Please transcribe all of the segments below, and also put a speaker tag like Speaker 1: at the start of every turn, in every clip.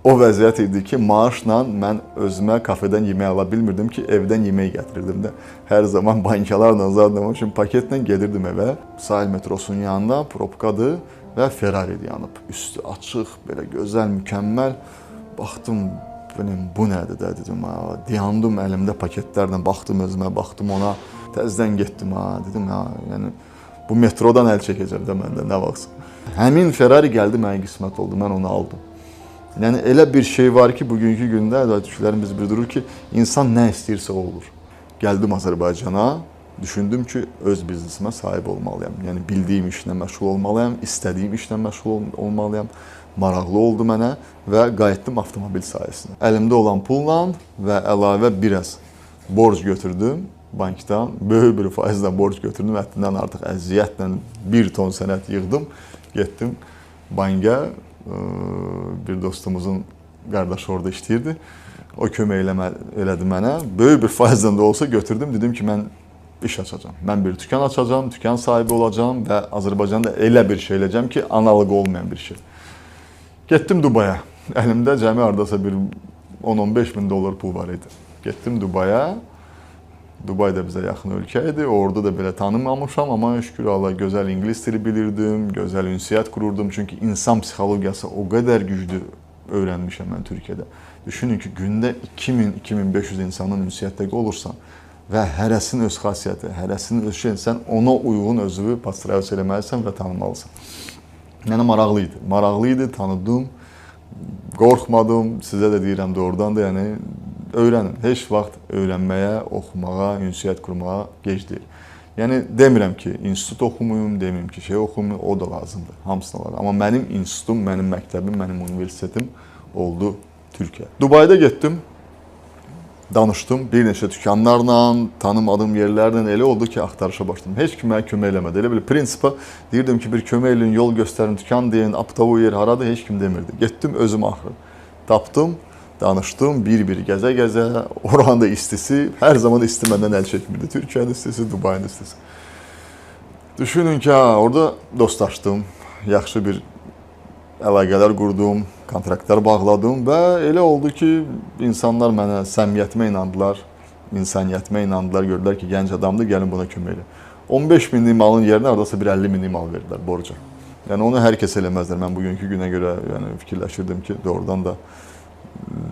Speaker 1: o vəziyyət idi ki, maaşla mən özümə kafedən yemək ala bilmirdim ki, evdən yemək gətirirdim də. Hər zaman bankalarla zadlamaq üçün paketlə gedirdim evə. Sahil metrosunun yanında probkadır və Ferrari yanıb. Üstü açıq, belə gözəl, mükəmməl. Baxdım, bu nədir də dedim. Dayandım əlimdə paketlərlə, baxdım özümə, baxdım ona. Təzədən getdim, dedim, yəni bu metrodan əl çəkəcəm də məndə, nə vaxtsa. Həmin Ferrari gəldi, mənə qismət oldu, mən onu aldım. Yəni elə bir şey var ki, bugünkü gündə düşlərimiz bildirir ki, insan nə istəyirsə o olur. Gəldim Azərbaycana, düşündüm ki, öz biznesimə sahib olmalıyam. Yəni bildiyim işlə məşğul olmalıyam, istədiyim işlə məşğul olmalıyam. Maraqlı oldu mənə və qayıtdım avtomobil sahəsinə. Əlimdə olan pulla və əlavə biraz borc götürdüm bankdan. Böyük bir faizlə borc götürdüm. Həddindən artıq əziyyətlə 1 ton sənət yığdım. Getdim banka. Bir dostumuzun qardaşı orada işləyirdi. O kömək elədi mənə. Böyük bir faizlə də olsa götürdüm. Dedim ki, mən iş açacağam. Mən bir dükan açacağam, dükan sahibi olacağam və Azərbaycanda elə bir şey eləyəcəm ki, analoq olmayan bir şey. Getdim Dubaya. Əlimdə cəmi hardasa bir 10-15 min dollar pul var idi. Getdim Dubaya. Dubay da bizə yaxın ölkə idi. Orada da belə tanımamışam, amma şükür Allah gözəl ingilis dili bilirdim, gözəl ünsiyyət qururdum. Çünki insan psixologiyası o qədər güclü öyrənmişəm mən Türkiyədə. Düşünün ki, gündə 2000-2500 insanın ünsiyyətdə olursan və hərəsinin öz xasiyyəti, hərəsinin öz şeyin, sən ona uyğun özünü pastrayos eləməlisən və tanımalısan. Mənə maraqlı idi. Maraqlı idi, tanıdım, qorxmadım. Sizə də deyirəm doğrudan da, yəni öyrənin. Heç vaxt öyrənməyə, oxumağa, ünsiyyət qurmağa gec deyil. Yəni demirəm ki, institut oxumayım, demirəm ki, şey oxumayım, o da lazımdır. Hamısına lazım. Amma mənim institutum, mənim məktəbim, mənim universitetim oldu Türkiyə. Dubayda getdim, danışdım bir neçə dükanlarla, tanımadığım yerlərlə. Elə oldu ki, axtarışa başladım. Heç kim mənə kömək eləmədi. Elə bir prinsipə deyirdim ki, bir kömək eləyin, yol göstərin, dükan deyin, aptavo yer haradır, heç kim demirdi. Getdim özüm axırı. Tapdım. Danışdım, bir-bir gəzə-gəzə, oranın da istisi, hər zaman isti məndən əl çəkmirdi. Türkiyənin istisi, Dubayın istisi. Düşünün ki, orada dostlaşdım, yaxşı bir əlaqələr qurdum, kontraktlar bağladım və elə oldu ki, insanlar mənə səmiyyətimə inandılar, insaniyyətimə inandılar, gördülər ki, gənc adamdır, gəlin buna kömək elə. 15 minlik malın yerinə aradasa bir 50 minlik mal verdilər borca. Yəni onu hər kəs eləməzlər. Mən bugünkü günə görə fikirləşirdim ki, doğrudan da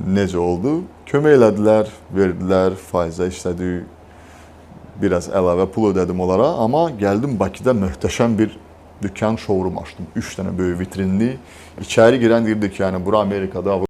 Speaker 1: necə oldu? Kömək elədilər, verdilər, faizə işlədik, biraz əlavə pul ödədim onlara, amma gəldim Bakıda möhtəşəm bir dükan, showroom açdım. 3 dənə böyük vitrinli. İçəri girən deyirdi ki, yəni bura Amerikada,